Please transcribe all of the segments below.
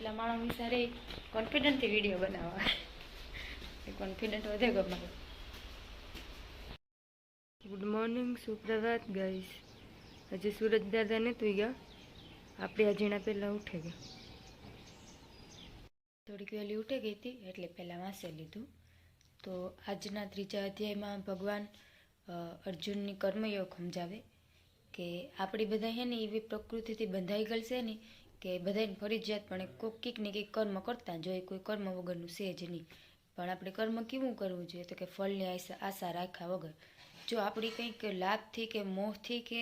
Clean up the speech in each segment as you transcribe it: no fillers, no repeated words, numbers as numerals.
એટલા માણસ વિચારે કોન્ફિડન્ટથી વિડીયો બનાવવા, કોન્ફિડન્ટ વધે ગમે. ગુડ મોર્નિંગ, સુપ્રભાત ગાઈસ. હજી સૂરજ દાદા નથી ગયા, આપણે અજીણા પહેલાં ઉઠી ગયા. થોડીક વહેલી ઉઠી ગઈ હતી એટલે પહેલાં વાંચી લીધું. તો આજના 3જા અધ્યાયમાં ભગવાન અર્જુનની કર્મયોગ સમજાવે કે આપણી બધા છે ને એવી પ્રકૃતિથી બંધાઈ ગયેલ છે ને કે બધાને ફરજિયાતપણે કંઈક ને કંઈક કર્મ કરતા જોઈએ, કોઈ કર્મ વગરનું છે જ નહીં. પણ આપણે કર્મ કેવું કરવું જોઈએ તો કે ફળની આશા રાખ્યા વગર. જો આપણી કંઈક લાભથી કે મોહથી કે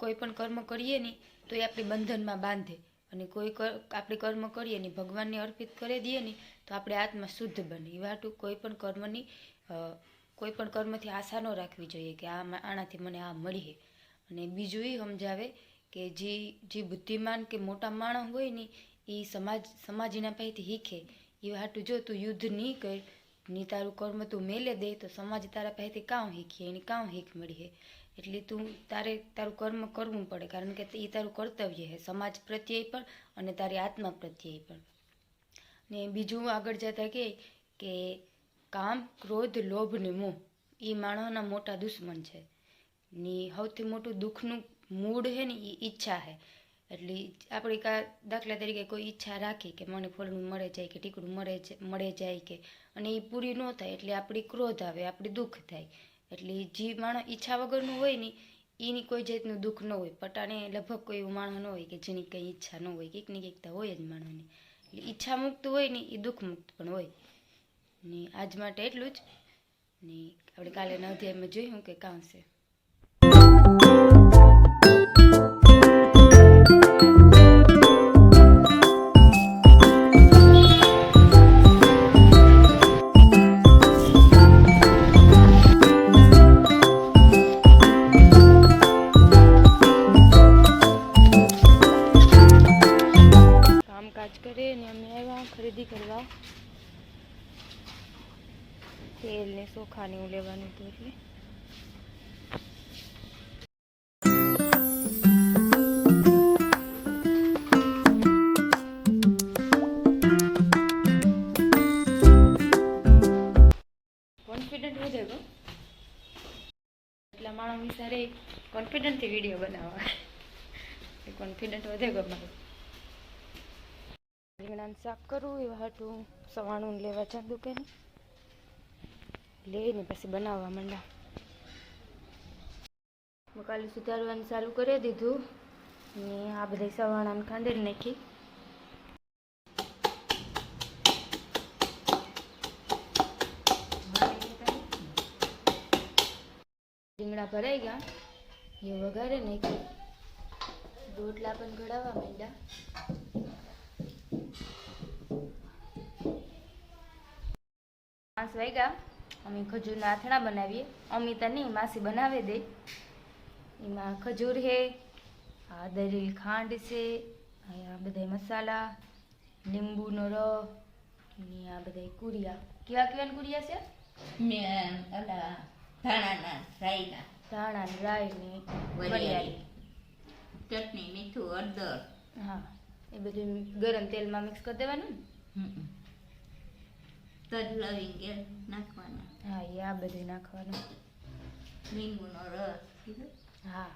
કોઈ પણ કર્મ કરીએ નહીં તો એ આપણી બંધનમાં બાંધે, અને કોઈ આપણે કર્મ કરીએ નહીં ભગવાનને અર્પિત કરી દઈએ નહીં તો આપણે આત્મા શુદ્ધ બને. એ વાટું કોઈ પણ કર્મથી આશા ન રાખવી જોઈએ કે આનાથી મને આ મળીએ. અને બીજું એ સમજાવે કે જે બુદ્ધિમાન કે મોટા માણસ હોય ને એ સમાજના પાસેથી શીખે. એ હાટું જો તું યુદ્ધ નહીં કર ને તારું કર્મ તું મેલે દે તો સમાજ તારા પાસેથી કામ શીખીએ, એની કામ શીખ મળીએ. એટલે તારું કર્મ કરવું પડે, કારણ કે એ તારું કર્તવ્ય છે સમાજ પ્રત્યે પણ અને તારી આત્મા પ્રત્યે પણ. ને બીજું આગળ જતા કે કામ, ક્રોધ, લોભ ને મોહ એ માણસના મોટા દુશ્મન છે. ને સૌથી મોટું દુઃખનું મૂળ છે ને એ ઈચ્છા છે. એટલે આપણે દાખલા તરીકે કોઈ ઈચ્છા રાખી કે મને ફળનું મળે જાય કે ટીકડું મળે જાય કે, અને એ પૂરી ન થાય એટલે આપણી ક્રોધ આવે, આપણે દુઃખ થાય. એટલે જે માણસ ઈચ્છા વગરનું હોય ને એની કોઈ જાતનું દુઃખ ન હોય. પટાણે લગભગ કોઈ એવું માણસ ન હોય કે જેની કંઈ ઈચ્છા ન હોય, કંઈક ને કંઈક તો હોય જ માણસની. એટલે ઈચ્છા મુક્ત હોય ને એ દુઃખ મુક્ત પણ હોય. ને આજ માટે એટલું જ. ને આપણે કાલેના અધ્યાયમાં જોયું કે કાં છે. કામકાજ કરે ને અમે આવ્યા ખરીદી કરવા. તેલ ને ચોખા ને એવું લેવાનું હતું એટલે. કોન્ફિડન્ટ વધે ગો એટલા માણસ વિચારે કોન્ફિડન્ટથી વિડીયો બનાવવા, કોન્ફિડન્ટ વધે ગો મારું. રીંગણાનું શાક કરવું એ હાટું સવાણું લેવા ચાંદુ કે લઈને પછી બનાવવા માંડા. કાલે સુધારવાનું ચાલુ કરી દીધું ને આ બધા સવાણાને ખાંડી નાખી. રીંગણા ભરાઈ ગયા એ વઘારે નાખી. રોટલા પણ ઘડાવવા માંડ્યા. 5 વાગ્યા. અમે ખજૂરના આથણા બનાવીએ. અમિતા નહીં, માસી બનાવી દે. એમાં ખજૂર છે, આ દરેલી ખાંડ છે, આ બધા મસાલા, લીંબુનો રસ ને આ બધા કુરિયા. કેવા કુરિયા છે? ધાણા ને રાઈ ને વરિયાળી, ચટણી, મીઠું, હળદર. હા, એ બધું ગરમ તેલમાં મિક્સ કરી દેવાનું. તજ લવિંગ નાખવાના. હા, એ આ બધું નાખવાનું. લીંબુનો રસ. હા.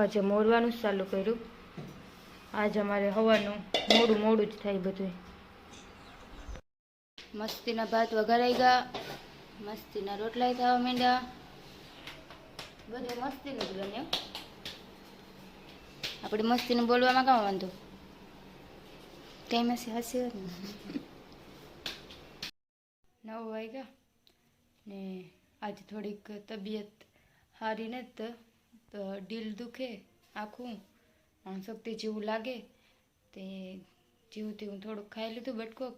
આજે મોરવાનું જ ચાલુ કર્યું. આજ અમારે હવાનું મોડું જ થાય બધું. મસ્તીના ભાત વઘારાઈ ગયા, મસ્તીના રોટલા થવા માંડ્યા, બધું મસ્તીનું જ બન્યું. આપણે મસ્તીનું બોલવામાં કામ વાંધો, ટાઈમ હશે હસી ને 9 વાગ્યા ને આજે થોડીક તબિયત સારી ને તો ડીલ દુખે આખું શક્તિ જેવું લાગે તે જેવું તેવું થોડુંક ખાઈ લીધું બટકોક.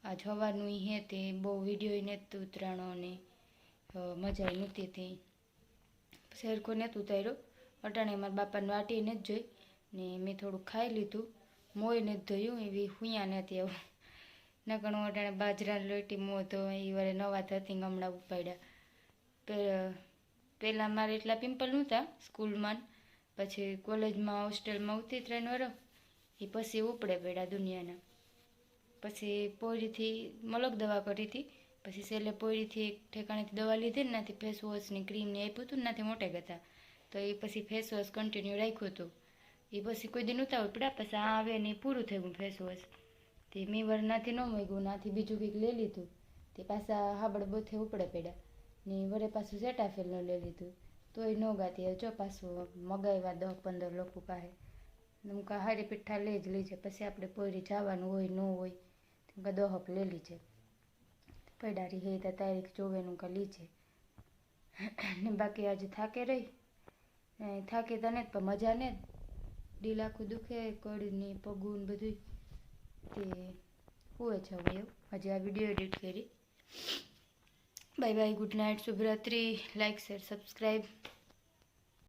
આજ સવારનું હે તે બહુ વિડીયો નથી ઉતરાણો ને મજા નહોતી હતી, શેરખો નથી ઉતાર્યો. અટાણે મારા બાપાને વાટી નથી જોઈ ને મેં થોડુંક ખાઈ લીધું, મોય નથી ધોયું એવી હુંયા નથી આવું નકણું. અટાણે બાજરાની લોટી મોં તો એ વારે નવા થતી હમણાં ઉપાડ્યા. પહેલાં મારે એટલા પિમ્પલ નહોતા સ્કૂલમાં, પછી કોલેજમાં હોસ્ટેલમાં ઉતરી 3 વર્ષ એ પછી ઉપડે પડ્યા દુનિયાના. પછી પોરીથી મલક દવા કરી હતી, પછી છેલ્લે પોરીથી એક ઠેકાણેથી દવા લીધી ને નાથી ફેસ વોશની ક્રીમને આપ્યું હતું ને નાથી મોટે ગયા તો એ પછી ફેસ વોશ કન્ટિન્યુ રાખ્યું હતું. એ પછી કોઈ દિન ઉતાવળ પડ્યા, પછી આ આવે ને એ પૂરું થઈ ગયું ફેસ વોશ. તે મેં વાર નાથી ન મૂક્યું, નાથી બીજું કંઈક લઈ લીધું તે પાછા હાબડ બોથે ઉપડે પડ્યા ને વરે પાછું સેટાફિલનું લઈ લીધું તોય ન ગાતી. જો પાછું મગાવ્યા 10-15 લોકો પાસે. નમકા હારી પીઠા લઈ જ લીજે, પછી આપણે પોરી જવાનું હોય ન હોય તો 10 લઈ લીજે. પડારી હે તો તારીખ 24 કા લીજે ને બાકી આજે થાકે રહી થાકી તો ને પણ મજા ને ડીલ આખું દુખે કડીને પગું બધું તે હોય છે. હવે હજી આ વિડીયો એડિટ કરી. બાય બાય, ગુડ નાઇટ, શુભરાત્રી. Like share subscribe.